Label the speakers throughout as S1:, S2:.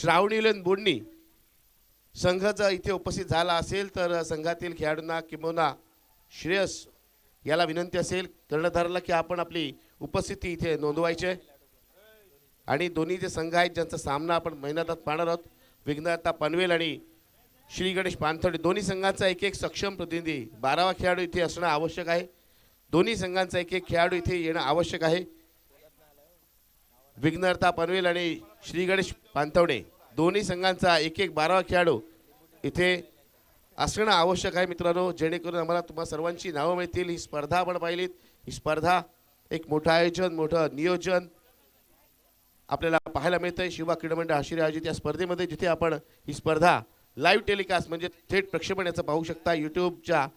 S1: श्रावणीलन बोडणी संघ जर इथे उपस्थित झाला असेल तर संघातील खेळाडूंना किंबहुना श्रेयस याला विनंती असेल कर्णधाराला की आपण आपली उपस्थिती इथे नोंदवायची आहे। आणि दोन्ही जे संघ आहेत ज्यांचा सामना आपण मैदानात पाहणार आहोत, विघ्नहर्ता पनवेल आणि श्री गणेश पानथोडे, दोन्ही संघांचा एक एक सक्षम प्रतिनिधी 12वा खेळाडू इथे असणं आवश्यक आहे। दोन्ही संघांचा एक एक खेळाडू इथे येणं आवश्यक आहे। विघ्नहर्ता पनवेल आणि श्री गणेश पानथोडे दोन्ही संघांचा एक एक 12वा खेळाडू इथे असणं आवश्यक आहे मित्रांनो, जेणेकरून आम्हाला तुम्हा सर्वांची नावं मिळतील। ही स्पर्धा आपण पाहिलीत, ही स्पर्धा एक मोठं आयोजन, मोठं नियोजन आपल्याला पाहायला मिळतंय। शिवा क्रीडा मंडळ आशिरी आयोजित या स्पर्धेमध्ये, जिथे आपण ही स्पर्धा लाईव्ह टेलिकास्ट म्हणजे थेट प्रक्षेपण याचं पाहू शकता यूट्यूबच्या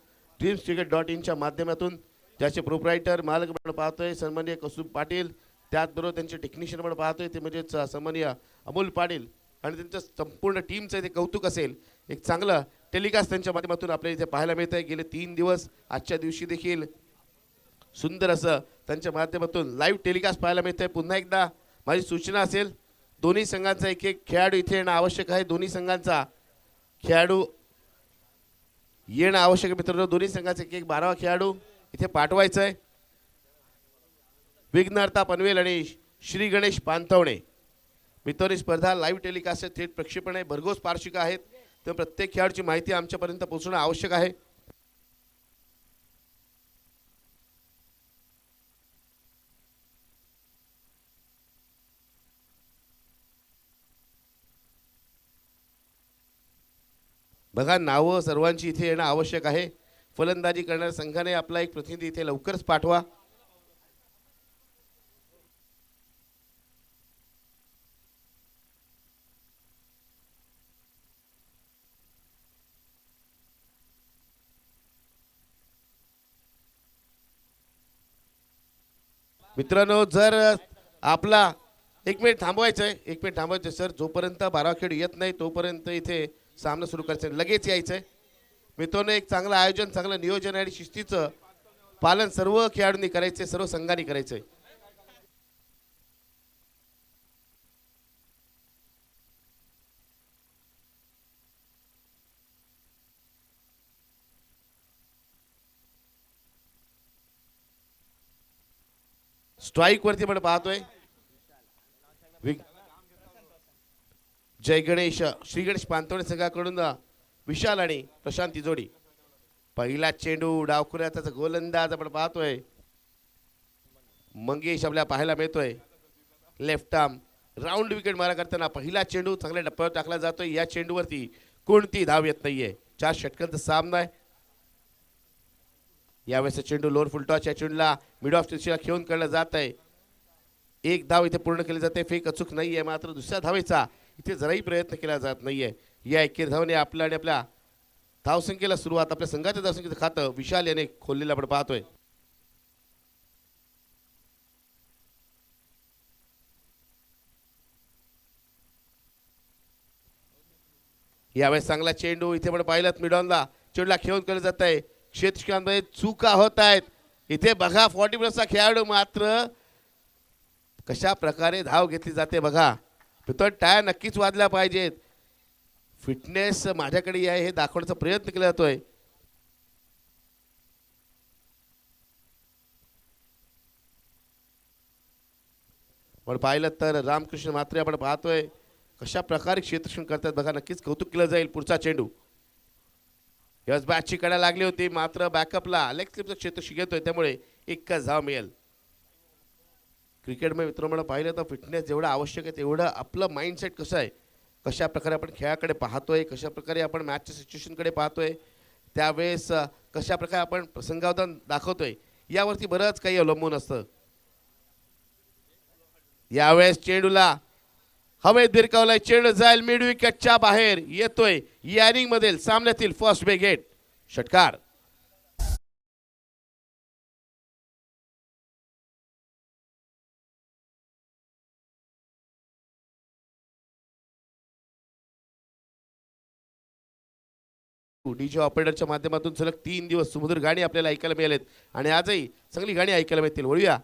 S1: dreamscricket.in च्या माध्यमातून, ज्याचे प्रोप्रायटर मालक आपण पाहतोय सन्माननीय कौस्तुभ पाटील, त्याचबरोबर त्यांचे टेक्निशियन आपण पाहतोय ते म्हणजेच सन्माननीय अमोल पाटील आणि त्यांच्या संपूर्ण टीमचं इथे कौतुक असेल। एक चांगलं टेलिकास्ट त्यांच्या माध्यमातून आपल्याला इथे पाहायला मिळतंय। गेले 3 दिवस आजच्या दिवशी देखील सुंदर असं त्यांच्या माध्यमातून लाईव्ह टेलिकास्ट पाहायला मिळतंय। पुन्हा एकदा माझी सूचना असेल, दोन्ही संघांचा एक एक खेळाडू इथे येणं आवश्यक आहे। दोन्ही संघांचा खेळाडू येणं आवश्यक आहे मित्रांनो। दोन्ही संघाचा एक एक 12वा खेळाडू इथे पाठवायचा आहे। विघ्नहर्ता पनवेल आणि श्री गणेश पानथवणे मित्रांनो, स्पर्धा लाईव्ह टेलिकास्ट थेट प्रक्षेपण आहे, भरघोस पार्श्विका आहेत, तर प्रत्येक खेळाडूची माहिती आमच्यापर्यंत पोहोचणं आवश्यक आहे। बघा, नावं सर्वांची इथे येणं आवश्यक आहे। फलंदाजी करणाऱ्या संघाने आपला एक प्रतिनिधी इथे लवकरच पाठवा। मित्रांनो, जर आपला एक मिनिट थांबवायचं आहे, एक मिनिट थांबवायचं सर, जोपर्यंत 12वा खेळ येत नाही तोपर्यंत इथे सामना सुरू करायचं, लगेच यायचं आहे मित्रांनो। एक चांगलं आयोजन, चांगलं नियोजन आणि शिस्तीचं पालन सर्व खेळाडूंनी करायचंय, सर्व संघांनी करायचंय। स्ट्राइक वरती आपण पाहतोय जय गणेश श्री गणेश पानथोडे संघाकडून विशाल आणि प्रशांत जोडी। पहिला चेंडू डावखुऱ्याचा गोलंदाज आपण पाहतोय मंगेश आपल्याला पाहायला मिळतोय। लेफ्ट आर्म राऊंड विकेट मारा करताना पहिला चेंडू चांगल्या डप्प्यावर टाकला जातोय। या चेंडूवरती कोणती धाव येत नाहीये। 4 षटकांचा सामना आहे। यावेळेस चेंडू लोअर फुलटॉच, या चेंडूला मिड ऑफ स्टेशनला खेळून काढलं जात आहे। एक धाव इथे पूर्ण केली जाते, फेक अचूक नाहीये, मात्र दुसऱ्या धावेचा इथे जराही प्रयत्न केला जात नाहीये। या एकेरी धावने आपल्या आणि आपल्या धावसंख्येला सुरुवात, आपल्या संघाच्या धावसंख्येचं खातं विशाल याने खोललेलं आपण पाहतोय। यावेळेस चांगला चेंडू इथे पण पाहिलं, मिडॉनला चेंडूला खेळून केलं जात आहे। क्षेत्ररक्षकांमध्ये चुका होत आहेत इथे बघा। 40+ खेळाडू मात्र कशा प्रकारे धाव घेतली जाते बघा। तर टाळ्या नक्कीच वाजल्या पाहिजेत। फिटनेस माझ्याकडे आहे हे दाखवण्याचा प्रयत्न केला जातोय। पण पाहिलं तर रामकृष्ण म्हात्रे आपण पाहतोय कशा प्रकारे क्षेत्ररक्षण करतात बघा, नक्कीच कौतुक केलं जाईल। पुढचा चेंडू यस बॅटची कडा लागली होती, मात्र बॅकअपला लेग स्लिपचं क्षेत्ररक्षण घेतोय, त्यामुळे एकच धाव मिळेल। क्रिकेटमध्ये मित्रांनो पाहिलं तर फिटनेस जेवढं आवश्यक आहे तेवढं आपलं माइंडसेट कसं आहे, कशा प्रकारे आपण खेळाकडे पाहतोय, कशा प्रकारे आपण मॅचच्या सिच्युएशनकडे पाहतोय, त्यावेळेस कशा प्रकारे आपण प्रसंगावधान दाखवतोय, यावरती बरंच काही अवलंबून असतं। यावेळेस चेंडूला हवेत भिरकावलाय, चेंडू जाईल मिड विकेटच्या बाहेर येतोय। या इनिंग मधील सामन्यातील फर्स्ट विकेट, षटकार। डीजे ऑपरेटरच्या माध्यमातून सलग 3 दिवस सुमधुर गाणी आपल्याला ऐकायला मिळालेत आणि आजही चांगली गाणी ऐकायला मिळतील। वळूया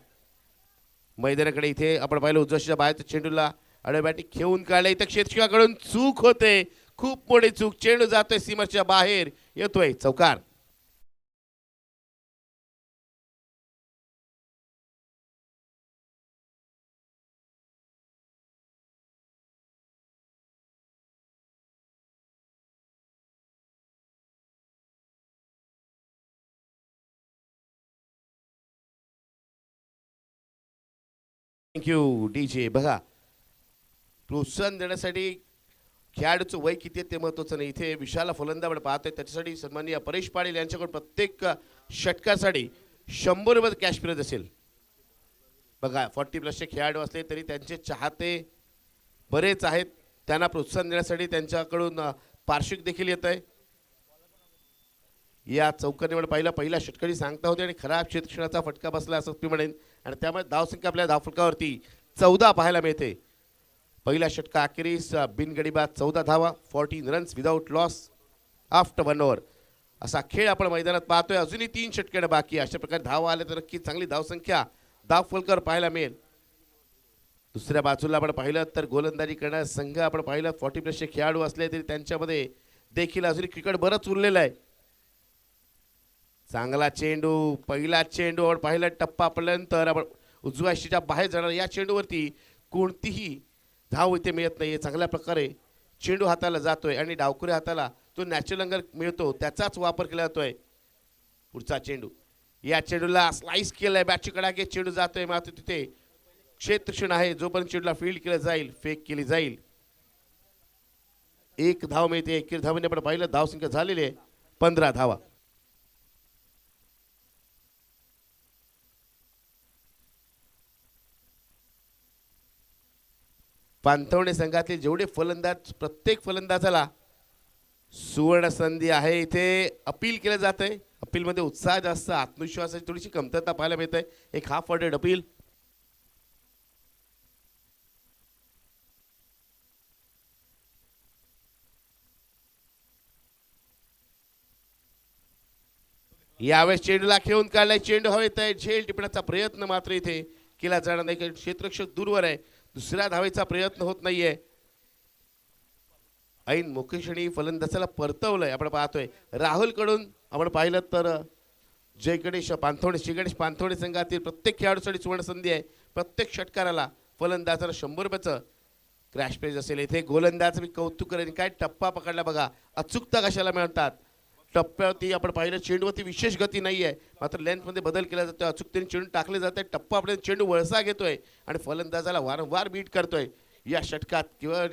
S1: मैदानाकडे। इथे आपण पाहिलं उजव्या बाहेरच्या चेंडूला अडबॅटी खेळून काढले इथं क्षेत्रक्षकाकडून चूक होते, खूप मोठी चूक. चेंडू जातोय सीमाच्या बाहेर, येतोय चौकार. Thank you DJ. बघा, प्रोत्साहन देण्यासाठी खेळाडूचं वय किती आहे ते महत्त्वाचं नाही. इथे विशाल फलंदाज पाहतोय, त्याच्यासाठी सन्माननीय परेश पाटील यांच्याकडून प्रत्येक षटकासाठी 100 रुपये कॅश प्राइज असेल. बघा, 40+ खेळाडू असले तरी त्यांचे चाहते बरेच आहेत. त्यांना प्रोत्साहन देण्यासाठी त्यांच्याकडून पारितोषिक देखील येत आहे. या चौकांवर पहिला षटकारी सांगता होते आणि खराब क्षेत्रक्षणाचा फटका बसला असं मी म्हणेन. आणि त्यामुळे धावसंख्या आपल्या धावफलकावरती 14 पाहायला मिळते. पहिला षटका अखेरीस बिनगडीबाद 14 धावा, 14 runs without loss after 1 over असा खेळ आपण मैदानात पाहतोय. अजूनही 3 षटके बाकी. अशा प्रकारे धावा आल्या तर नक्की चांगली धावसंख्या धावफलकावर पाहायला मिळेल. दुसऱ्या बाजूला आपण पाहिलं तर गोलंदाजी करणारा संघ आपण पाहिलं 40+ खेळाडू असले तरी त्यांच्यामध्ये देखील अजूनही क्रिकेट बरंच उरलेलं आहे. चांगला चेंडू, पहिला चेंडू आपण पाहिला टप्पा आपल्यानंतर आपण उजव्या शीच्या बाहेर जाणार. या चेंडूवरती कोणतीही धाव इथे मिळत नाही. चांगल्या प्रकारे चेंडू हाताला जातोय आणि डावकुऱ्या हाताला तो नॅचरल अंगर मिळतो, त्याचाच वापर केला जातोय. पुढचा चेंडू, या चेंडूला स्लाइस केलाय, बॅटची कडाके चेंडू जातोय. मात्र तिथे क्षेत्रक्षण आहे, जोपर्यंत चेंडूला फील्ड केलं जाईल, फेक केली जाईल. 1 धाव मिळते. एकेरी धावने आपण पाहिलं धावसंख्या झालेली आहे 15 धावा. पांथवणे संघातील जेवढे फलंदाज, प्रत्येक फलंदाजाला सुवर्ण संधी आहे. इथे अपील केलं जात आहे. अपीलमध्ये उत्साह जास्त, आत्मविश्वासाची थोडीशी कमतरता पाहायला मिळते. एक हाफ वर्डेड अपील. यावेळेस चेंडूला खेळून काढलाय. चेंडू हवेत आहे. झेल टिपण्याचा प्रयत्न मात्र इथे केला जाणार नाही, कारण क्षेत्ररक्षक दूरवर आहे. दुसऱ्या धावेचा प्रयत्न होत नाहीये. ऐन मोकेशणी फलंदाजाला परतवलंय. आपण पाहतोय राहुल कडून आपण पाहिलं तर जय गणेश पांथवणे, श्री गणेश पांथवणे संघातील प्रत्येक खेळाडूसाठी सुवर्ण संधी आहे. प्रत्येक षटकाराला फलंदाजाला 100 रुपयाचं क्रॅश प्राइज असेल. इथे गोलंदाज मी कौतुक करेन, काय टप्पा पकडला बघा. अचूकता कशाला म्हणतात. टप्प्यावरती आपण पाहिलं चेंडूवरती विशेष गती नाही आहे, मात्र लेंथमध्ये बदल केला जातो. अचूकतेने चेंडू टाकले जाते. टप्पा आपल्या चेंडू वळसा घेतोय आणि फलंदाजाला वारंवार बीट करतोय. या षटकात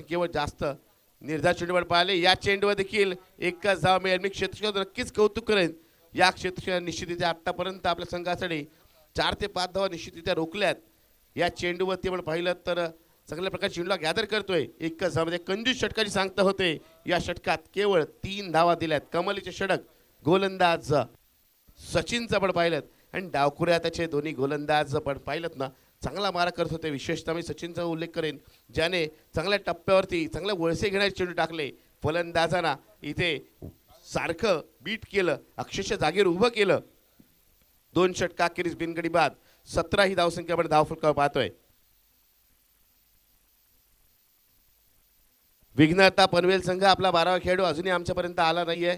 S1: केवळ जास्त निर्धार चेंडूवर पाहिले. या चेंडूवर देखील एकच धाव मिळेल. मी क्षेत्रक्षकाचं नक्कीच कौतुक करेन. या क्षेत्रक्षकाने निश्चितरित्या आतापर्यंत आपल्या संघासाठी 4 ते 5 धावा निश्चितरित्या रोखल्यात. या चेंडूवरती आपण पाहिलं तर चांगल्या प्रकारे चेंडूला गॅदर करतोय. एकच धावामध्ये कंजूस षटकाची सांगता होते. या षटकात केवळ 3 धावा दिल्यात. कमलीचे षटक गोलंदाज सचिनचं आपण पाहिलं आणि डावकुऱ्या त्याचे दोन्ही गोलंदाज आपण पाहिलं ना, चांगला मारा करत होते. विशेषतः मी सचिनचा उल्लेख करेन, ज्याने चांगल्या टप्प्यावरती चांगले वळसे घेणारे चेंडू टाकले. फलंदाजांना इथे सारखं बीट केलं, अक्षरशः जागेवर उभं केलं. 2 षटका अखेरीस बिनगडी बाद 17 ही धावसंख्या आपण धावफलकावर पाहतोय. विघ्नहर्ता पनवेल संघ आपला 12वा खेळाडू अजूनही आमच्यापर्यंत आला नाहीये.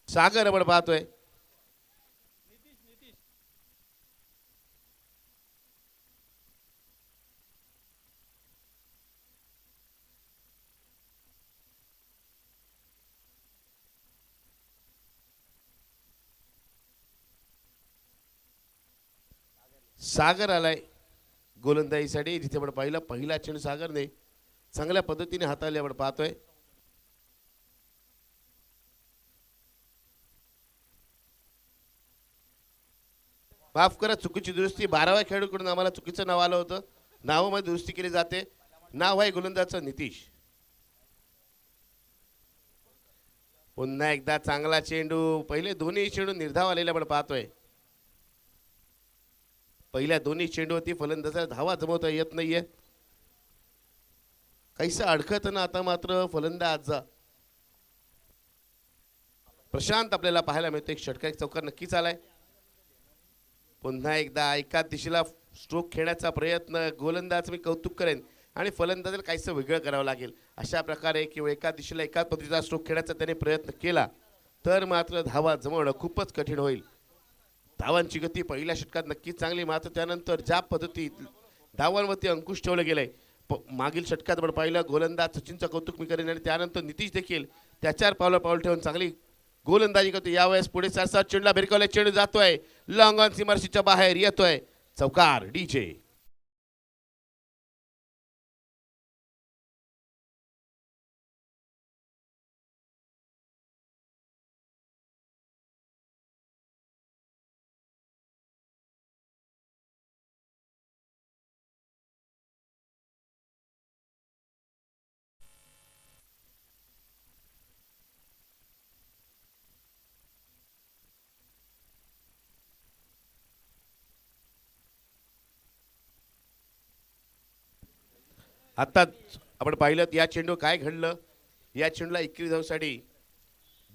S1: सागर आपण पाहतोय. सागर आलाय गोलंदाजीसाठी. जिथे आपण पाहिलं पहिला चेंडू सागरने चांगल्या पद्धतीने हाताळले आपण पाहतोय. माफ करा, चुकीची दुरुस्ती. 12व्या खेळाडूकडून आम्हाला चुकीचं नाव आलं होतं. नावामध्ये दुरुस्ती केली जाते. नाव आहे गोलंदाजचं नितीश. पुन्हा एकदा चांगला चेंडू. पहिले दोन्ही चेंडू निर्धाव आलेले आपण पाहतोय. पहिल्या दोन्ही चेंडूवरती फलंदाजाला धावा जमवता येत नाहीये. काहीसं अडखत ना आता मात्र फलंदाज प्रशांत आपल्याला पाहायला मिळतो. एक षटकार, एक चौकार नक्कीच आलाय. पुन्हा एकदा एका दिशेला स्ट्रोक खेळण्याचा प्रयत्न. गोलंदाज मी कौतुक करेन आणि फलंदाजाला काहीसं वेगळं करावं लागेल. अशा प्रकारे किंवा एका दिशेला एकाच पद्धतीचा स्ट्रोक खेळण्याचा त्याने प्रयत्न केला तर मात्र धावा जमवणं खूपच कठीण होईल. धावांची गती पहिल्या षटकात नक्कीच चांगली, मात्र त्यानंतर ज्या पद्धतीत धावांवरती अंकुश ठेवलं गेलंय मागील षटकात आपण पाहिलं. गोलंदाज सचिनचं कौतुक मी करेन आणि त्यानंतर नितीश देखील त्याच्यावर पावलं ठेवून चांगली गोलंदाजी करतो. यावेळेस पुढे सात चेंडूला भिरकावला, चेंडू जातोय लॉंग ऑन सीमारेषेच्या बाहेर, येतोय चौकार. डीजे आत्ताच आपण पाहिलं या चेंडू काय घडलं. या चेंडूला 21 धावांसाठी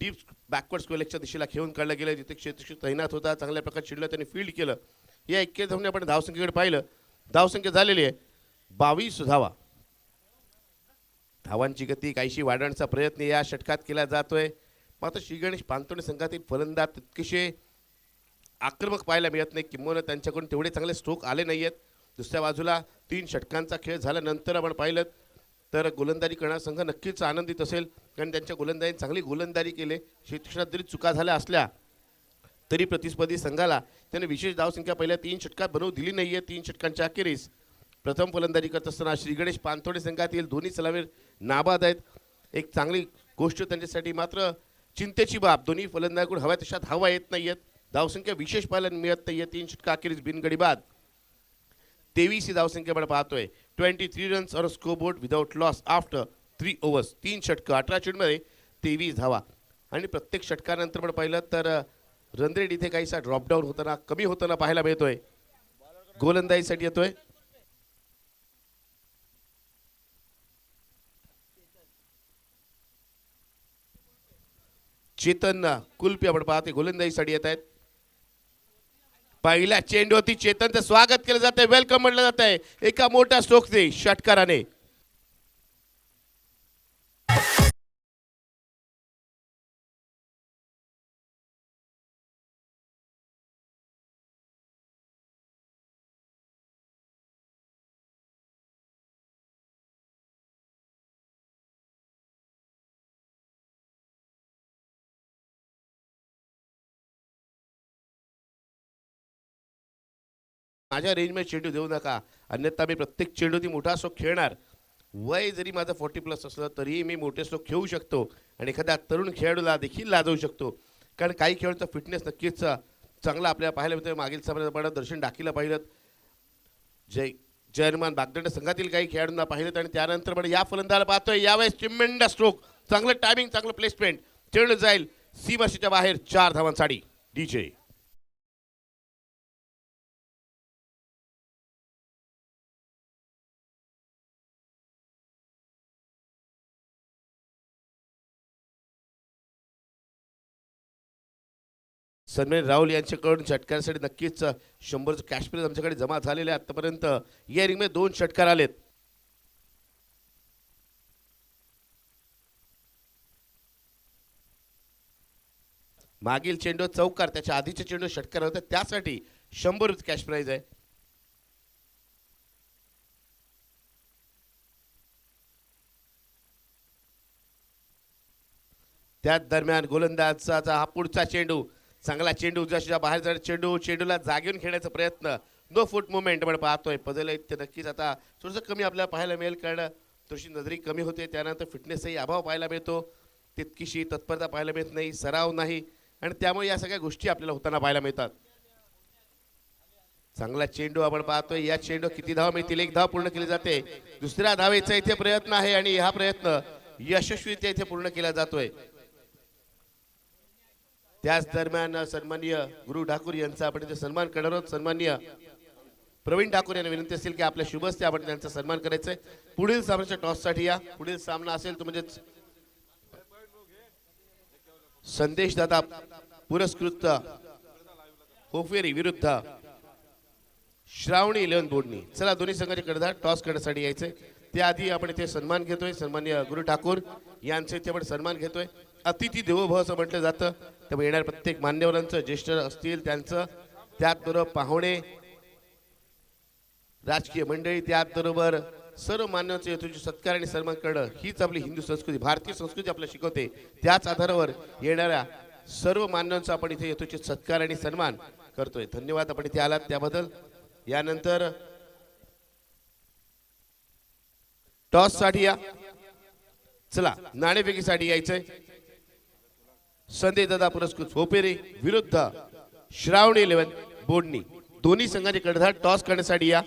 S1: डीप बॅकवर्ड स्क्वेअरच्या दिशेला खेळून काढलं गेलं, जिथे क्षेत्ररक्षक तैनात होता. चांगल्या प्रकारे चेंडूला त्यांनी फील्ड केलं. या 21 धावांनी आपण धावसंख्येकडे पाहिलं. धावसंख्या झालेली आहे 22 धावा. धावांची गती काहीशी वाढवण्याचा प्रयत्न या षटकात केला जातोय. मात्र श्रीगणेश पानतोडे संघातील फलंदाज तितकेसे आक्रमक पाहायला मिळत नाही, किंवा त्यांच्याकडून तेवढे चांगले स्ट्रोक आले नाही आहेत. दुसऱ्या बाजूला 3 षटकांचा खेळ झाल्यानंतर आपण पाहिलं तर गोलंदाजी करणारा संघ नक्कीच आनंदित असेल, कारण त्यांच्या गोलंदाजीने चांगली गोलंदाजी केली. क्षेत्ररक्षणात जरी चुका झाल्या असल्या तरी प्रतिस्पर्धी संघाला त्याने विशेष धावसंख्या पहिल्या 3 षटकात बनवू दिली नाही आहे. 3 षटकांच्या अखेरीस प्रथम फलंदाजी करत असताना श्रीगणेश पानतोडे संघातील दोन्ही सलामीर नाबाद आहेत. एक चांगली गोष्ट त्यांच्यासाठी, मात्र चिंतेची बाब दोन्ही फलंदाजाकडून हव्या तशा धावा येत नाही आहेत. धावसंख्या विशेष पाहायला मिळत नाही आहे. 3 षटका अखेरीस बिनगडी बाद 23 ही धावसंख्या आपण पाहतोय. 23 runs on scoreboard without loss after 3 overs. 3 षटकं 18 चेंडूमध्ये 23 धावा. आणि प्रत्येक षटकानंतर आपण पाहिलं तर रन रेट इथे काहीसा ड्रॉपडाऊन होताना, कमी होताना पाहायला मिळतोय. गोलंदाजीसाठी येतोय चेतन कुलपी. आपण पाहते गोलंदाजीसाठी येत आहेत. पहिल्या चेंडूवरती चेतनचं स्वागत केलं जात आहे, वेलकम म्हटलं जात आहे एका मोठ्या स्ट्रोकने षटकाराने. माझ्या रेंजमध्ये चेंडू देऊ नका, अन्यथा मी प्रत्येक चेंडू ती मोठा स्ट्रोक खेळणार. वय जरी माझं 40+ असलं तरीही मी मोठे स्ट्रोक खेळू शकतो आणि एखाद्या तरुण खेळाडूला देखील लाजवू शकतो. कारण काही खेळाडूंचा फिटनेस नक्कीच चांगला आपल्याला पाहायला मिळतो. मागील सामन्यात आपण दर्शन डाकीला पाहिलं, जयमान बागदंड संघातील काही खेळाडूंना पाहिलं आणि त्यानंतर पण या फलंदाजाला पाहतोय. यावेळेस ट्रिमेंडस स्ट्रोक, चांगलं टायमिंग, चांगलं प्लेसमेंट, चेंडू जाईल सीमारेषेच्या बाहेर 4 धावांसाठी. डीजे सन्मान राहुल यांच्याकडून षटकारासाठी नक्कीच 100चं कॅश प्राइज आमच्याकडे जमा झालेले आहे. आतापर्यंत या रिंगमध्ये 2 षटकार आलेत. मागील चेंडू चौकार, त्याच्या आधीचे चेंडू षटकार होते, त्यासाठी 100 कॅश प्राइज आहे. त्याच दरम्यान गोलंदाजाचा हा पुढचा चेंडू, चांगला चेंडू जशा बाहेर जाणार चेंडू, चेंडूला जागेऊन खेळण्याचा प्रयत्न, 2 फूट मुवमेंट आपण पाहतोय. पदल ते नक्कीच आता थोडंसं कमी आपल्याला पाहायला मिळेल, कारण थोडीशी नजरी कमी होते. त्यानंतर फिटनेसही अभाव पाहायला मिळतो, तितकीशी तत्परता पाहायला मिळत नाही, सराव नाही, आणि त्यामुळे या सगळ्या गोष्टी आपल्याला होताना पाहायला मिळतात. चांगला चेंडू आपण पाहतोय. या चेंडू किती धावा मिळतील? 1 धाव पूर्ण केली जाते. दुसऱ्या धावेचा इथे प्रयत्न आहे आणि हा प्रयत्न यशस्वीरित्या इथे पूर्ण केला जातोय. त्याच दरम्यान सन्माननीय गुरु ठाकूर यांचा आपण इथे सन्मान करणार आहोत. सन्माननीय प्रवीण ठाकूर यांना विनंती असेल की आपल्या शुभ हस्ते आपण त्यांचा सन्मान करायचा आहे. पुढील सामन्याच्या टॉससाठी या. पुढील सामना असेल तो म्हणजेच संदेश दादा पुरस्कृत होफेरी विरुद्ध श्रावणी 11 बोडणी. चला दोन्ही संघाचे कर्णधार टॉस करण्यासाठी यायचे. त्याआधी आपण इथे सन्मान घेतोय. सन्माननीय गुरु ठाकूर यांचे इथे आपण सन्मान घेतोय. अतिथी देवो भव असं म्हटलं जातं. त्यामुळे येणाऱ्या प्रत्येक मान्यवरांचं, ज्येष्ठ असतील त्यांचं, त्याचबरोबर पाहुणे, राजकीय मंडळी, त्याचबरोबर सर्व मान्यवरांचे यथोचित सत्कार आणि सन्मान करणं हीच आपली हिंदू संस्कृती, भारतीय संस्कृती आपल्याला शिकवते. त्याच आधारावर येणाऱ्या सर्व मान्यवरांचा आपण इथे यथोचित सत्कार आणि सन्मान करतोय. धन्यवाद आपण इथे आलात त्याबद्दल. यानंतर टॉस साठी या. चला नाणेफेकीसाठी यायचंय. संदेश दादा पुरस्कृत होपेरी विरुद्ध श्रावणी 11 बोडणी. दोन्ही संघाचे कर्णधार टॉस करण्यासाठी या.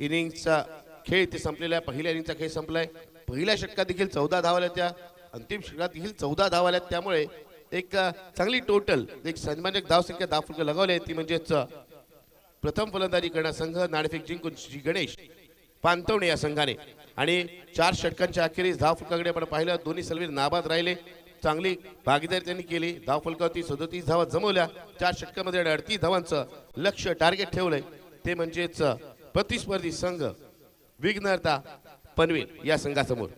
S1: इनिंगचा खेळ इथे संपलेला आहे. पहिल्या इनिंगचा खेळ संपलाय. पहिल्या षटकात देखील 14 धावा आल्या. त्या अंतिम षटकात देखील 14 धावा आल्या. त्यामुळे एक चांगली टोटल एक सन्मानक धावसंख्या धावफलक लगावली आहे. ती म्हणजेच प्रथम फलंदाजी करणारा संघ नाणेफेक जिंकून श्री गणेश पानतवणे या संघाने. आणि 4 षटकांच्या अखेरीस धावफलकाकडे आपण पाहिलं. दोन्ही सलवीर नाबाद राहिले. चांगली भागीदारी त्यांनी केली. धावफलकावरती 37 धावा जमवल्या. 4 षटकामध्ये 38 धावांचं लक्ष्य टार्गेट ठेवलंय. ते म्हणजेच प्रतिस्पर्धी संघ विघ्नहर्ता पनवेल या संघासमोर.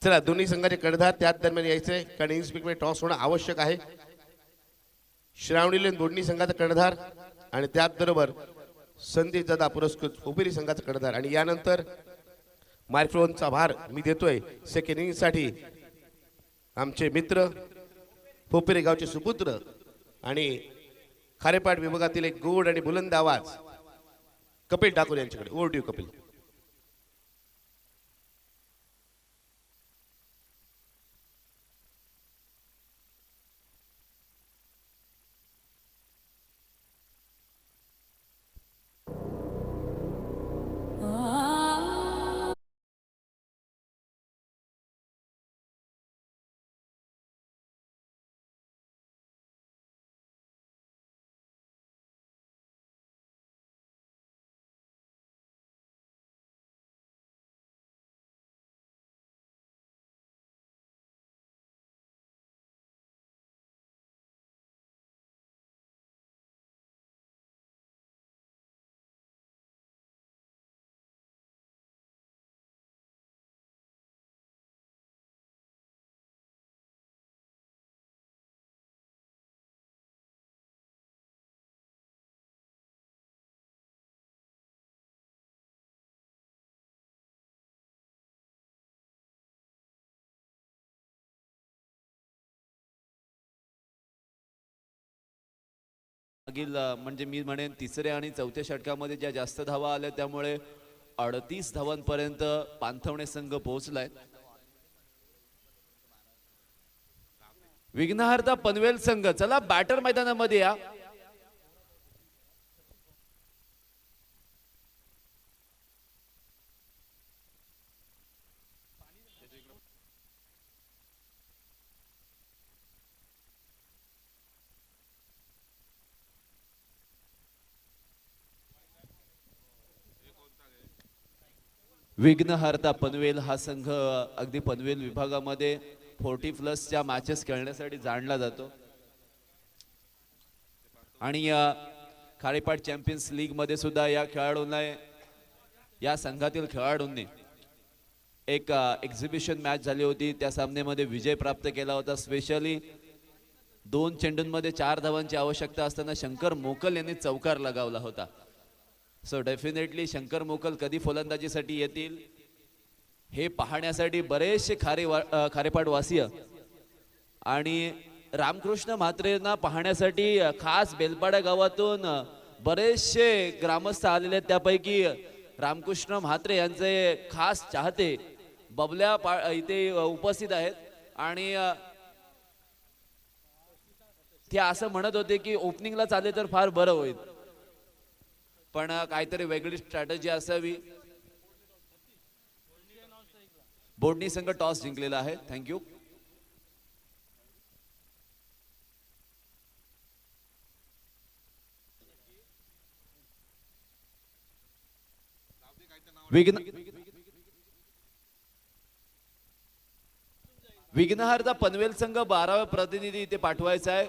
S1: चला दोन्ही संघाचे कर्णधार त्याच दरम्यान यायचंय, कारण इन्स्पेक्टर टॉस होणं आवश्यक आहे. श्रावणी 11 बोडणी संघाचा कर्णधार आणि त्याचबरोबर संदेश दादा पुरस्कृत होपेरी संघाचा कर्णधार. आणि यानंतर मायक्रोफोनचा भार मी देतोय सेकंड इनिंगसाठी आमचे मित्र, होपेरी गावचे सुपुत्र आणि खारेपाट विभागातील एक गोड आणि बुलंद आवाज कपिल ठाकूर यांच्याकडे. Over to you Kapil.
S2: मागील म्हणजे मी म्हणेन तिसऱ्या आणि चौथ्या षटकामध्ये ज्या जास्त धावा आल्या त्यामुळे 38 धावांपर्यंत पानथवणे संघ पोहोचलाय. विघ्नहर्ता पनवेल संघ चला बॅटर मैदानामध्ये या. विघ्नहर्ता पनवेल हा संघ अगदी पनवेल विभागामध्ये 40+ मॅचेस खेळण्यासाठी जाणला जातो आणि खारेपाट चॅम्पियन्स लीग मध्ये सुद्धा या खेळाडूंना, या संघातील खेळाडूंनी एक एक्झिबिशन मॅच झाली होती. त्या सामन्यामध्ये विजय प्राप्त केला होता. स्पेशली 2 चेंडूंमध्ये 4 धावांची आवश्यकता असताना शंकर मोकल यांनी चौकार लगावला होता. सो डेफिनेटली शंकर मोकल कधी फलंदाजीसाठी येतील हे पाहण्यासाठी बरेचसे खारेपाट वासीय आणि रामकृष्ण म्हात्रेंना पाहण्यासाठी खास बेलपाडा गावातून बरेचसे ग्रामस्थ आलेले आहेत. त्यापैकी रामकृष्ण म्हात्रे यांचे खास चाहते बबल्या इथे उपस्थित आहेत आणि ते असं म्हणत होते की ओपनिंगला चालले तर फार बरं होईल, पण काहीतरी वेगळी स्ट्रॅटेजी असावी. बोडणी संघ टॉस जिंकलेला आहे. थँक्यू. विघ्नहर्ता पनवेल संघ 12वा प्रतिनिधी इथे पाठवायचा आहे.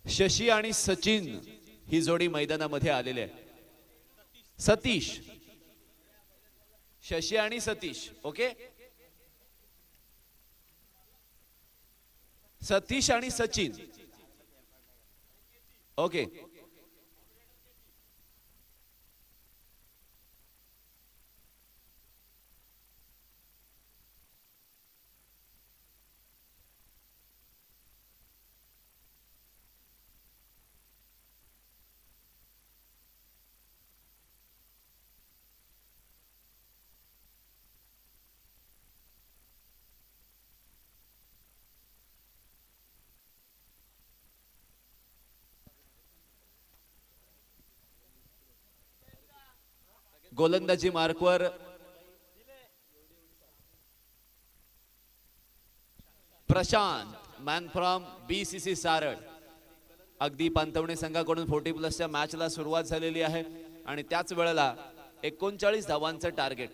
S2: शशी आणि सचिन ही जोडी मैदानामध्ये आलेली आहे. सतीश, शशी आणि सतीश. ओके, सतीश आणि सचिन. ओके, गोलंदाजी मार्कवर प्रशांत, मॅन फ्रॉम BCC सारड. अगदी पांतवणे संघाकडून 40+ मॅचला सुरुवात झालेली आहे आणि त्याच वेळेला 39 धावांचं टार्गेट.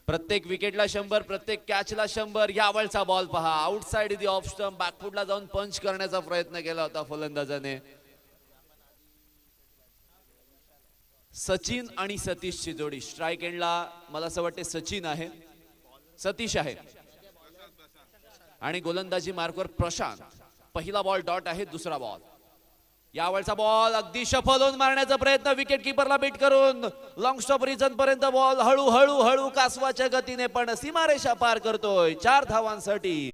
S2: प्रत्येक विकेटला 100, प्रत्येक कॅचला 100. यावेळचा बॉल पहा, आउटसाइड दी ऑफ स्टंप, बॅकफुटला जाऊन पंच करण्याचा प्रयत्न केला होता फलंदाजाने. सचिन आणि सतीशची जोडी. स्ट्राइक एंडला मला असं वाटते सचिन आहे, सतीश आहे आणि गोलंदाजी मार्कवर प्रशांत. पहिला बॉल डॉट आहे, दुसरा बॉल. यावेळचा बॉल अगदी शफल होऊन मारण्याचा प्रयत्न, विकेट किपरला बीट करून लॉंग स्टॉप रिजन पर्यंत बॉल हळूहळू हळू कासवाच्या गतीने पण सीमारेषा पार करतोय 4 धावांसाठी.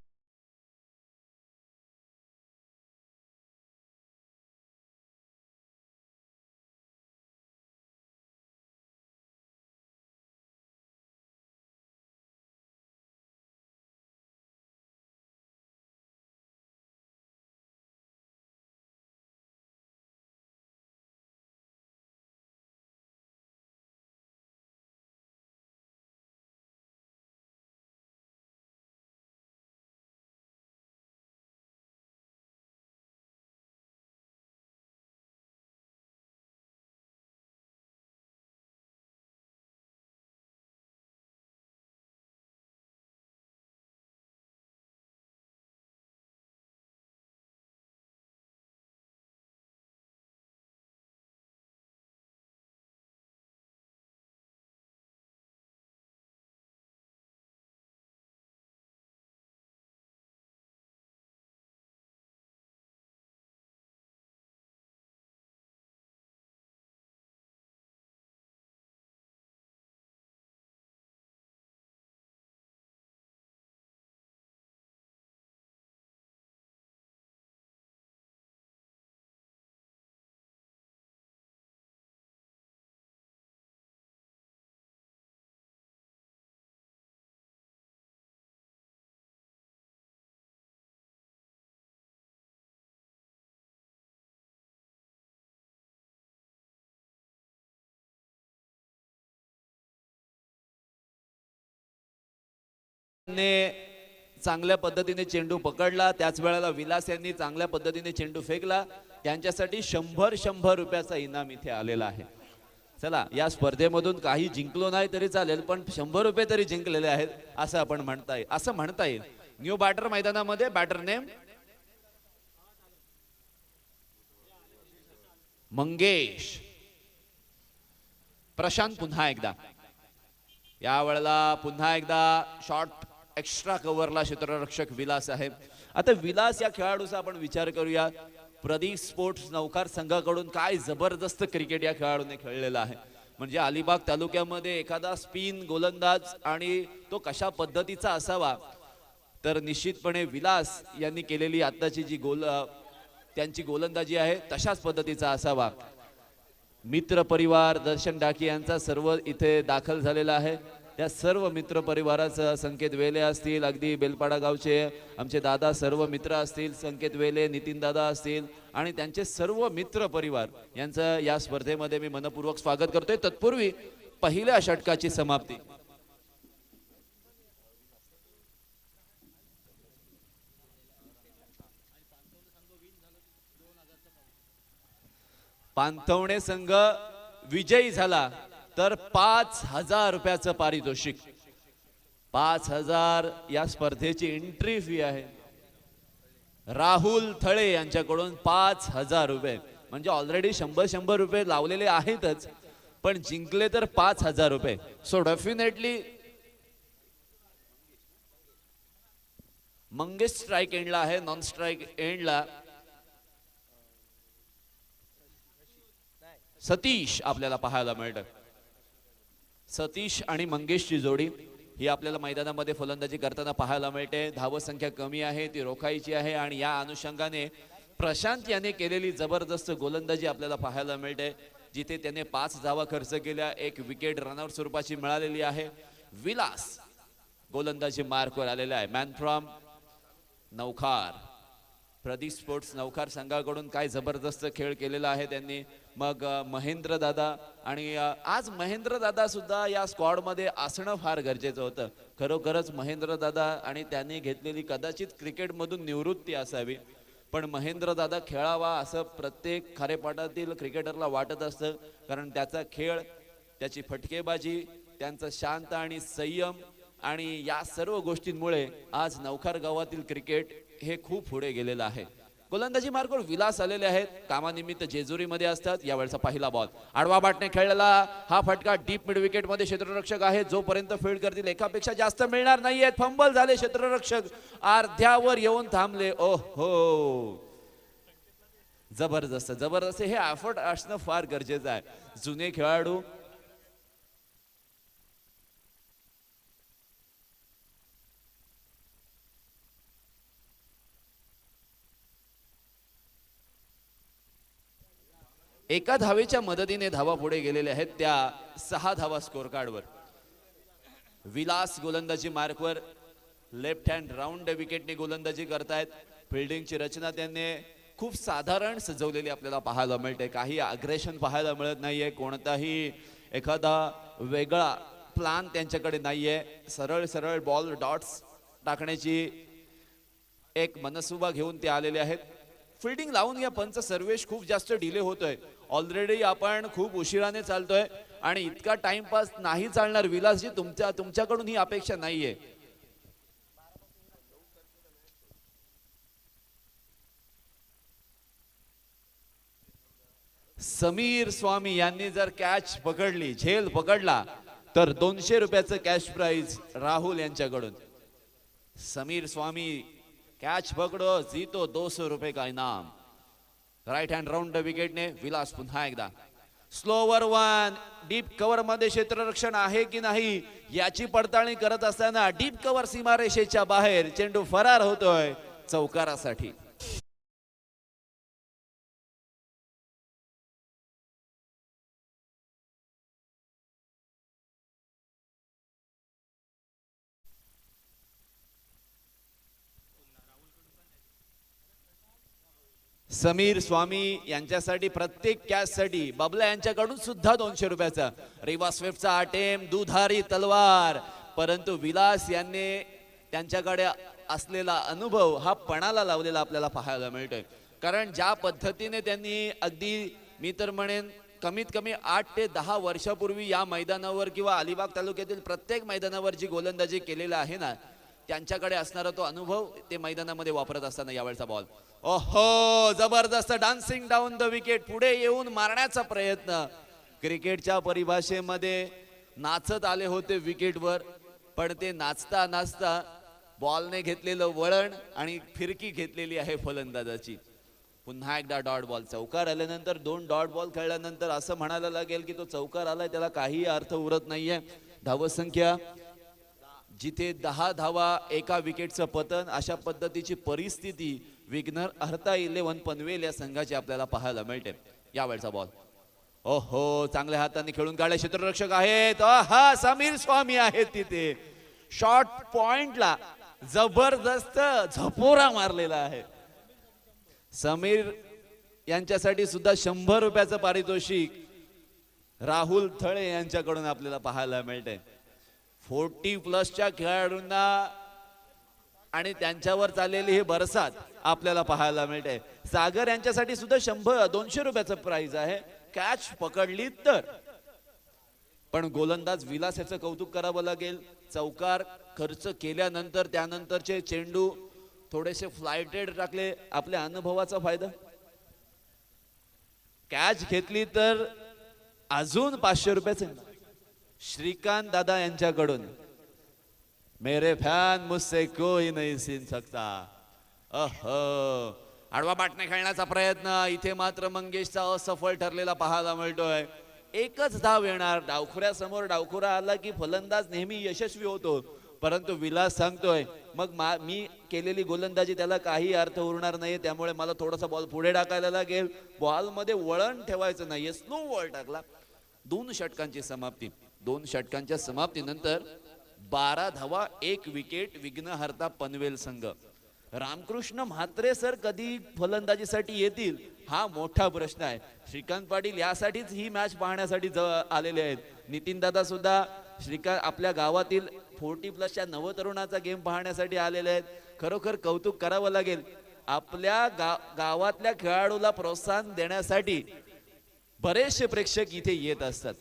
S2: चांगल्या पद्धतीने चेंडू पकडला, त्याच वेळेला विलास यांनी चांगल्या पद्धतीने चेंडू फेकला. त्यांच्यासाठी 100 रुपयाचा इनाम इथे आलेला आहे. चला, या स्पर्धेमधून काही जिंकलो नाही तरी चालेल, पण 100 रुपये तरी जिंकलेले आहेत असं आपण म्हणता येईल. न्यू बॅटर मैदानामध्ये. Batter name Mangesh. प्रशांत पुन्हा एकदा. या वेळेला पुन्हा एकदा शॉर्ट एक्स्ट्रा कव्हरला क्षेत्ररक्षक विलास आहे. आता विलास या खेळाडूचा आपण विचार करूया. प्रदीप स्पोर्ट्स नौकार संघाकडून काय जबरदस्त क्रिकेट या खेळाडूने खेळलेला आहे. म्हणजे अलिबाग तालुक्यामध्ये एखादा स्पिन गोलंदाज आणि तो कशा पद्धतीचा असावा, तर निश्चितपणे विलास यांनी केलेली आताची जी त्यांची गोलंदाजी आहे तशाच पद्धतीचा असावा. मित्र परिवार दर्शन डाकी यांचा सर्व इथे दाखल झालेला आहे. त्या सर्व मित्र परिवाराचं संकेत वेले असतील, अगदी बेलपाडा गावचे आमचे दादा सर्व मित्र असतील, संकेत वेले, नितीन दादा असतील आणि त्यांचे सर्व मित्र परिवार यांचं या स्पर्धेमध्ये मी मनपूर्वक स्वागत करतोय. तत्पूर्वी पहिल्या षटकाची समाप्ती. पांथवणे संघ विजयी झाला तर 5,000 रुपयाचं पारितोषिक. 5,000 या स्पर्धेची एंट्री फी आहे. राहुल थळे यांच्याकडून 5,000 रुपये, म्हणजे ऑलरेडी 100 रुपये लावलेले आहेतच, पण जिंकले तर 5,000 रुपये. सो डेफिनेटली मंगेश स्ट्राइक एंडला आहे, नॉन स्ट्राइक एंडला सतीश आपल्याला पाहायला मिळतं. सतीश आणि मंगेशची जोडी ही आपल्याला मैदानामध्ये फलंदाजी करताना पाहायला मिळते. धावसंख्या कमी आहे, ती रोखायची आहे आणि या अनुषंगाने प्रशांत याने केलेली जबरदस्त गोलंदाजी आपल्याला पाहायला मिळते, जिथे त्याने 5 धावा खर्च केल्या, 1 विकेट रनआउट स्वरूपाची मिळालेली आहे. विलास गोलंदाजी मार्कवर आलेला आहे. मॅन फ्रॉम नौखार, प्रदीप स्पोर्ट्स नौखार संघाकडून काय जबरदस्त खेळ केलेला आहे त्यांनी. मग महेंद्र दादा, आणि आज महेंद्र दादा सुद्धा या स्क्वॉड मध्ये असणं फार गरजेचं होतं. खरोखरच महेंद्र दादा आणि त्यांनी घेतलेली कदाचित क्रिकेट मधून निवृत्ती असावी, पण महेंद्र दादा खेळावा असं प्रत्येक खारेपाटातील क्रिकेटरला वाटत असतं, कारण त्याचा खेळ, त्याची फटकेबाजी, त्यांचा शांत आणि संयम आणि या सर्व गोष्टींमुळे आज नौखार गावातील क्रिकेट हे खूप पुढे गेलेलं आहे. गोलंदाजी मार्कवर विलास आलेले आहेत, कामानिमित्त जेजुरीमध्ये असतात. यावेळचा पहिला बॉल आडवा बाटने खेळलेला हा फटका डीप मिड विकेट मध्ये क्षेत्ररक्षक आहे, जोपर्यंत फील्ड करतील एकापेक्षा जास्त मिळणार नाहीयेत. फंबल झाले, क्षेत्ररक्षक अर्ध्यावर येऊन थांबले. ओहो, जबरदस्त जबरदस्त, हे एफर्ट असणं फार गरजेचं आहे. जुने खेळाडू एका धावेच्या मदतीने धावा पुढे गेलेले आहेत, त्या 6 धावा स्कोर कार्डवर. विलास गोलंदाजी मार्कवर लेफ्ट हँड राऊंड विकेटने गोलंदाजी करतायत. फिल्डिंगची रचना त्यांनी खूप साधारण सजवलेली आपल्याला पाहायला मिळते. काही अग्रेशन पाहायला मिळत नाहीये, कोणताही एखादा वेगळा प्लान त्यांच्याकडे नाहीये. सरळ सरळ बॉल डॉट्स टाकण्याची एक मनसुबा घेऊन ते आलेले आहेत. फिल्डिंग लावून या पंच सर्वेश खूप जास्त डिले होतोय. ऑलरेडी आपण खूप उशिराने चालतोय आणि इतका टाइमपास नाही चालणार. विलासजी, तुमच्याकडून ही अपेक्षा नाहीये. समीर स्वामी यांनी जर कॅच पकडली, झेल पकडला, तर 200 रुपयाचं कॅश प्राइज राहुल यांच्याकडून. समीर स्वामी कैच पकड़ो, जीतो 200 रुपए का इनाम. राइट हँड राउंड विकेट ने विलास पुन्हा एकदा. स्लोवर वन, डीप कव्हर मध्ये क्षेत्ररक्षण आहे की नाही याची पडताळणी करत असताना डीप कव्हर सीमारेषेच्या बाहेर चेंडू फरार होतोय चौकारासाठी. समीर स्वामी यांच्यासाठी प्रत्येक कॅच साठी बबला यांच्याकडून सुद्धा 200 रुपयाचा. रिवा स्विफ्टचा अटेम्प्ट, दुधारी तलवार, परंतु विलास यांनी त्यांच्याकडे असलेला अनुभव हा पणाला लावलेला आपल्याला पाहायला मिळतोय. कारण ज्या पद्धतीने त्यांनी अगदी मी तर म्हणेन कमीत कमी 8 ते 10 वर्षापूर्वी या मैदानावर किंवा अलिबाग तालुक्यातील प्रत्येक मैदानावर जी गोलंदाजी केलेला आहे ना, त्यांच्याकडे असणारा तो अनुभव ते मैदानामध्ये वापरत असताना यावेळचा बॉल. ओहो, जबरदस्त डान्सिंग डाऊन द विकेट, पुढे येऊन मारण्याचा प्रयत्न. क्रिकेटच्या परिभाषेमध्ये नाचत आले होते विकेटवर, पण ते नाचता नाचता बॉलने घेतलेलं वळण आणि फिरकी घेतलेली आहे फलंदाजाची. पुन्हा एकदा डॉट बॉल. चौकार आल्यानंतर 2 डॉट बॉल खेळल्यानंतर असं म्हणायला लागेल की तो चौकार आलाय त्याला काही अर्थ उरत नाहीये. धावसंख्या जिथे 10 धावा एका विकेटचं पतन, अशा पद्धतीची परिस्थिती विघ्नर अर्था 11 पनवेल या संघाची आपल्याला पाहायला मिळते. यावेळचा बॉल ओहो, चांगल्या हाताने खेळून काढले क्षेत्ररक्षक आहेत. हा समीर स्वामी आहेत तिथे. शॉर्ट पॉइंटला जबरदस्त झपोरा मारलेला आहे. समीर यांच्यासाठी सुद्धा 100 रुपयाचं पारितोषिक राहुल थळे यांच्याकडून आपल्याला पाहायला मिळते. 40+ खेळाडूंना आणि त्यांच्यावर चाललेली ही बरसात आपल्याला पाहायला मिळते. सागर यांच्यासाठी सुद्धा 200 रुपयाचं प्राइज आहे कॅच पकडली तर. पण गोलंदाज विलास याचं कौतुक करावं लागेल. चौकार खर्च केल्यानंतर त्यानंतरचे चेंडू थोडेसे फ्लायटेड टाकले. आपल्या अनुभवाचा फायदा. कॅच घेतली तर अजून 500 रुपयाचे. श्रीकांत दादा यांच्याकडून मेरे फॅन मुझसे कोई नहीं सीन सकता. आडवा बाटणे खेळण्याचा प्रयत्न इथे मात्र मंगेशचा असफल ठरलेला पाहायला मिळतोय. एकच धाव येणार. डावखुऱ्यासमोर डावखुरा आला की फलंदाज नेहमी यशस्वी होतो. परंतु विलास सांगतोय मग मी केलेली गोलंदाजी त्याला काही अर्थ उरणार नाही. त्यामुळे मला थोडासा बॉल पुढे टाकायला लागेल. बॉल मध्ये वळण ठेवायचं नाहीये. स्लो बॉल टाकला. 2 षटकांची समाप्ती. 2 षटकांच्या समाप्तीनंतर 12 धावा 1 विकेट विघ्नहर्ता पनवेल संघ. रामकृष्ण म्हात्रे सर कधी फलंदाजीसाठी येतील हा मोठा प्रश्न आहे. श्रीकांत पाटील यासाठीच ही मॅच पाहण्यासाठी आलेले आहेत. नितीन दादा सुद्धा श्रीकांत आपल्या गावातील 40+ नवतरुणाचा गेम पाहण्यासाठी आलेले आहेत. खरोखर कौतुक करावं लागेल. आपल्या गावातल्या खेळाडूला प्रोत्साहन देण्यासाठी बरेचसे प्रेक्षक इथे येत असतात.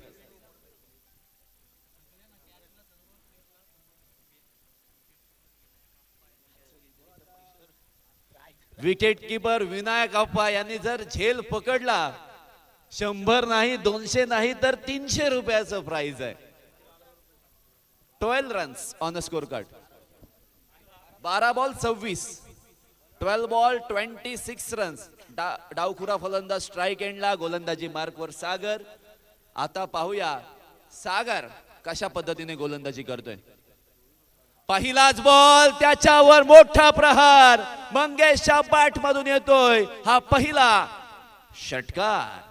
S2: विकेट किपर विनायक अप्पा यांनी जर झेल पकडला 100 नाही 200 नाही तर 300 रुपयाचं प्राइज आहे. 12 runs on the score card. 12 ball 26. 12 ball 26 runs. डावखुरा फलंदाज स्ट्राइक एंडला. गोलंदाजी मार्कवर सागर. आता पाहूया सागर कशा पद्धतीने गोलंदाजी करतोय. पहिलाच बॉल त्याच्यावर मोठा प्रहार मंगेशच्या बॅट मधून येतोय. हा पहिला षटकार.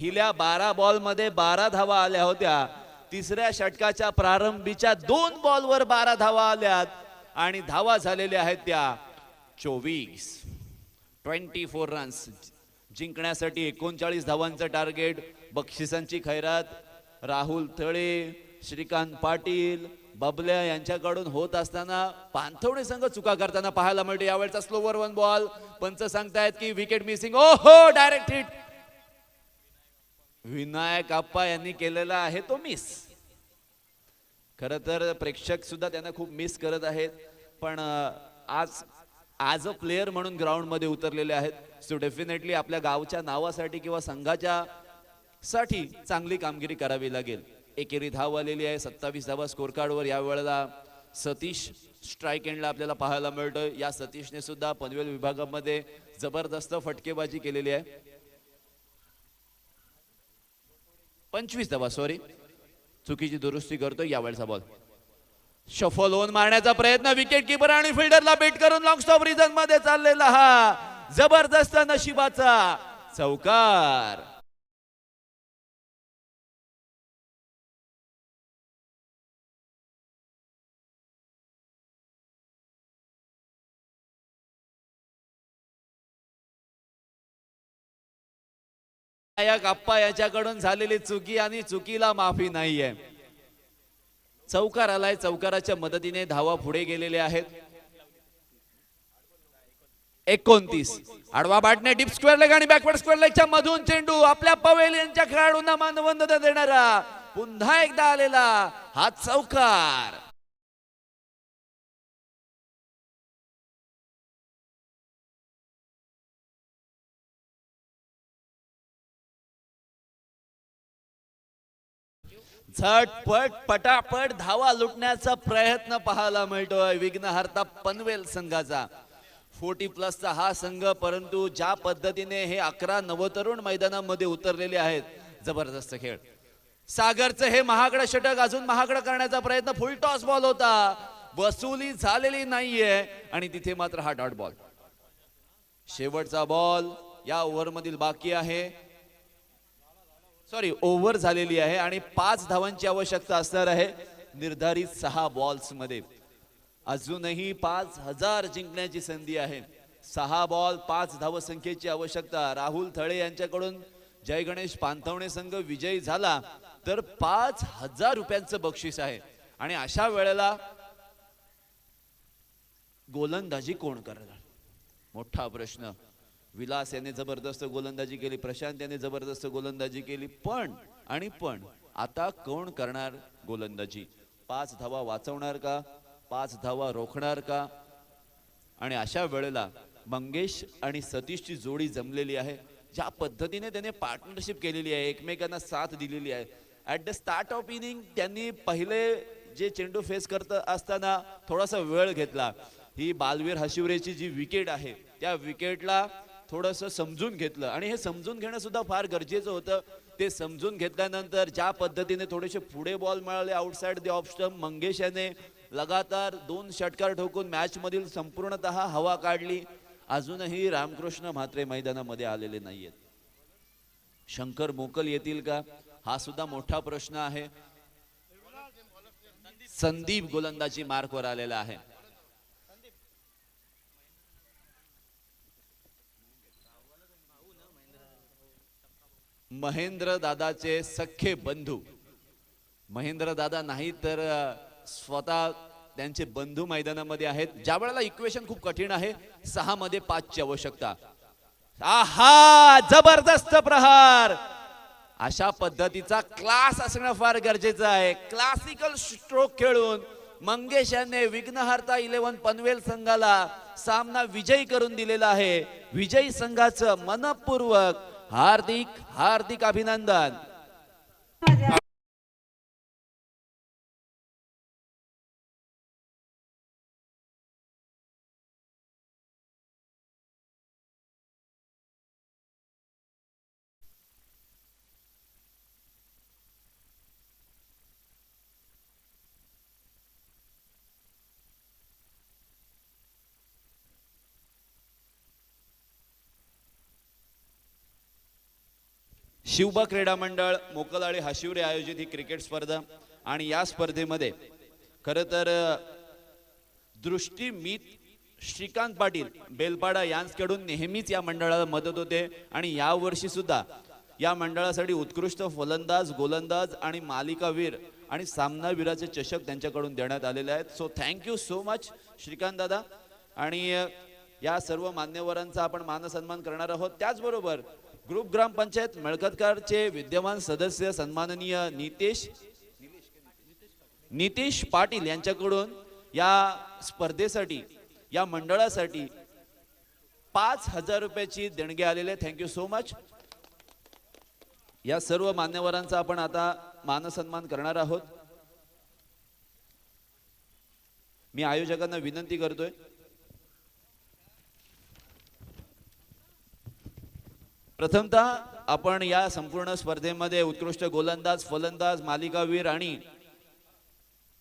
S2: हिल्या 12 बॉल मध्ये 12 धावा आल्या होत्या. तिसऱ्या षटकाच्या प्रारंभीच्या 2 बॉलवर 12 धावा आल्यात आणि धावा झालेल्या आहेत त्या 24 रन्स. जिंकण्यासाठी 39 धावांचं टार्गेट. बक्षिसांची खैरात राहुल थळे, श्रीकांत पाटील, बबल्या यांच्याकडून होत असताना पांथवडे संघ चुका करताना पाहायला मिळते. यावेळचा स्लोवर 1 बॉल. पंच सांगतायत की विकेट मिसिंग. ओहो, डायरेक्ट हिट. विनायक अप्पा यांनी केलेला आहे तो मिस. खरं तर प्रेक्षक सुद्धा त्यांना खूप मिस करत आहेत. पण आज अ प्लेयर म्हणून ग्राउंड मध्ये उतरलेले आहेत. सो डेफिनेटली आपल्या गावच्या नावासाठी किंवा संघाच्या साठी चांगली कामगिरी करावी लागेल. एकेरी धाव आलेली आहे. 27 धावा स्कोर कार्डवर. या वेळेला सतीश स्ट्राइक एंडला आपल्याला पाहायला मिळतोय. या सतीशने सुद्धा पनवेल विभागामध्ये जबरदस्त फटकेबाजी केलेली आहे. 25 धावा, सॉरी चुकीची दुरुस्ती करतोय. यावेळचा बॉल शफल होऊन मारण्याचा प्रयत्न. विकेट किपर आणि फिल्डरला बेट करून लॉंग स्टॉप रिझन मध्ये चाललेला हा जबरदस्त नशिबाचा चौकार. नायक आप्पा याच्याकडून झालेली चुकी आणि चुकीला माफी नाहीये. चौकार आलाय, चौकाराच्या मदतीने धावा पुढे गेलेले आहेत. 29 आडवा बाटणे डीप स्क्वेअर लेग आणि बॅकवर्ड स्क्वेअर लेगच्या मधून चेंडू आपल्या पवेलियनच्या खेळाडूंना मानवंदना देणारा पुन्हा एकदा आलेला हा चौकार. झटपट पटापट धावा लुटण्याचा प्रयत्न पाहायला मिळतोय विघ्नहर्ता पनवेल संघाचा. 40+ हा संघ, परंतु ज्या पद्धतीने हे 11 नवतरुण मैदानामध्ये उतरलेले आहेत, जबरदस्त खेळ. सागरचं हे महागडं षटक अजून महागडं करण्याचा प्रयत्न, फुल टॉस बॉल होता, वसुली झालेली नाहीये आणि तिथे मात्र हा डॉट बॉल. शेवटचा बॉल या ओव्हर मधील बाकी आहे, सॉरी ओव्हर झालेली आहे आणि 5 धावांची आवश्यकता असणार आहे निर्धारित 6 बॉल्स मध्ये. अजूनही 5000 जिंकण्याची संधी आहे. 6 बॉल 5 धावसंख्येची आवश्यकता. राहुल थळे यांच्याकडून जय गणेश पांथवणे संघ विजयी झाला तर 5000 रुपयांचं बक्षीस आहे. आणि अशा वेळेला गोलंदाजी कोण करणार, मोठा प्रश्न. विलास याने जबरदस्त गोलंदाजी केली, प्रशांत याने जबरदस्त गोलंदाजी केली, पण आता कोण करणार गोलंदाजी? 5 धावा वाचवणार का, 5 धावा रोखणार का? आणि अशा वेळेला मंगेश आणि सतीशची जोडी जमलेली आहे. ज्या पद्धतीने त्याने पार्टनरशिप केलेली आहे, एकमेकांना साथ दिलेली आहे. At the start of inning त्यांनी पहिले जे चेंडू फेस करत असताना थोडासा वेळ घेतला. ही बालवीर हशिवरेची जी विकेट आहे त्या विकेटला थोडंसं समजून घेतलं आणि हे समजून घेणं सुद्धा फार गरजेचं होतं. ते समजून घेतल्यानंतर ज्या पद्धतीने थोडेसे पुढे बॉल मिळाले outside the off stump, Mangesh याने लगातार 2 षटकार ठोकून मॅच मधील संपूर्णतः हवा काढली. अजूनही रामकृष्ण म्हात्रे मैदानामध्ये आलेले नाहीयेत. शंकर मोकल येतील का, हा सुद्धा मोठा प्रश्न आहे. संदीप गोलंदाजी मार्कवर आलेला आहे. महेंद्र दादाचे सख्खे बंधू, महेंद्र दादा नाही तर स्वतः त्यांचे बंधू मैदानामध्ये आहेत. ज्या वेळेला इक्वेशन खूप कठीण आहे, 6 मध्ये 5 ची आवश्यकता. आहा, जबरदस्त प्रहार. अशा पद्धतीचा क्लास असणं फार गरजेचं आहे. क्लासिकल स्ट्रोक खेळून मंगेश यांनी विघ्नहर्ता 11 पनवेल संघाला सामना विजयी करून दिलेला आहे. विजयी संघाचं मनपूर्वक हार्दिक हार्दिक अभिनंदन. शिवबा क्रीडा मंडळ मोकलाळे हशिवरे आयोजित ही क्रिकेट स्पर्धा आणि या स्पर्धेमध्ये खरं तर दृष्टीमीत श्रीकांत पाटील बेलपाडा यांच्याकडून नेहमीच या मंडळाला मदत होते आणि या वर्षी सुद्धा या मंडळासाठी उत्कृष्ट फलंदाज, गोलंदाज आणि मालिकावीर आणि सामनावीराचे चषक त्यांच्याकडून देण्यात आलेले आहेत. So thank you so much Shrikant दादा. आणि या सर्व मान्यवरांचा आपण मानसन्मान करणार आहोत. त्याचबरोबर ग्रुप ग्रामपंचायत मळकतकारचे विद्यमान सदस्य सन्माननीय नितेश पाटील यांच्याकडून या स्पर्धेसाठी, या मंडळासाठी 5000 रुपयाची देणगी आलेली आहे. Thank you so much. या सर्व मान्यवरांचा आपण आता मानसन्मान करणार आहोत. मी आयोजकांना विनंती करतोय, प्रथमतः आपण या संपूर्ण स्पर्धेमध्ये उत्कृष्ट गोलंदाज, फलंदाज, मालिकावीर आणि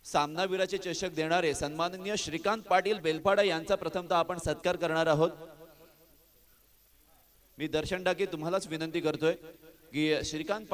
S2: सामनावीराचे चषक देणारे सन्माननीय श्रीकांत पाटील बेलपाडा यांचा प्रथमतः आपण सत्कार करणार आहोत. मी दर्शन डाके तुम्हालाच विनंती करतोय की श्रीकांत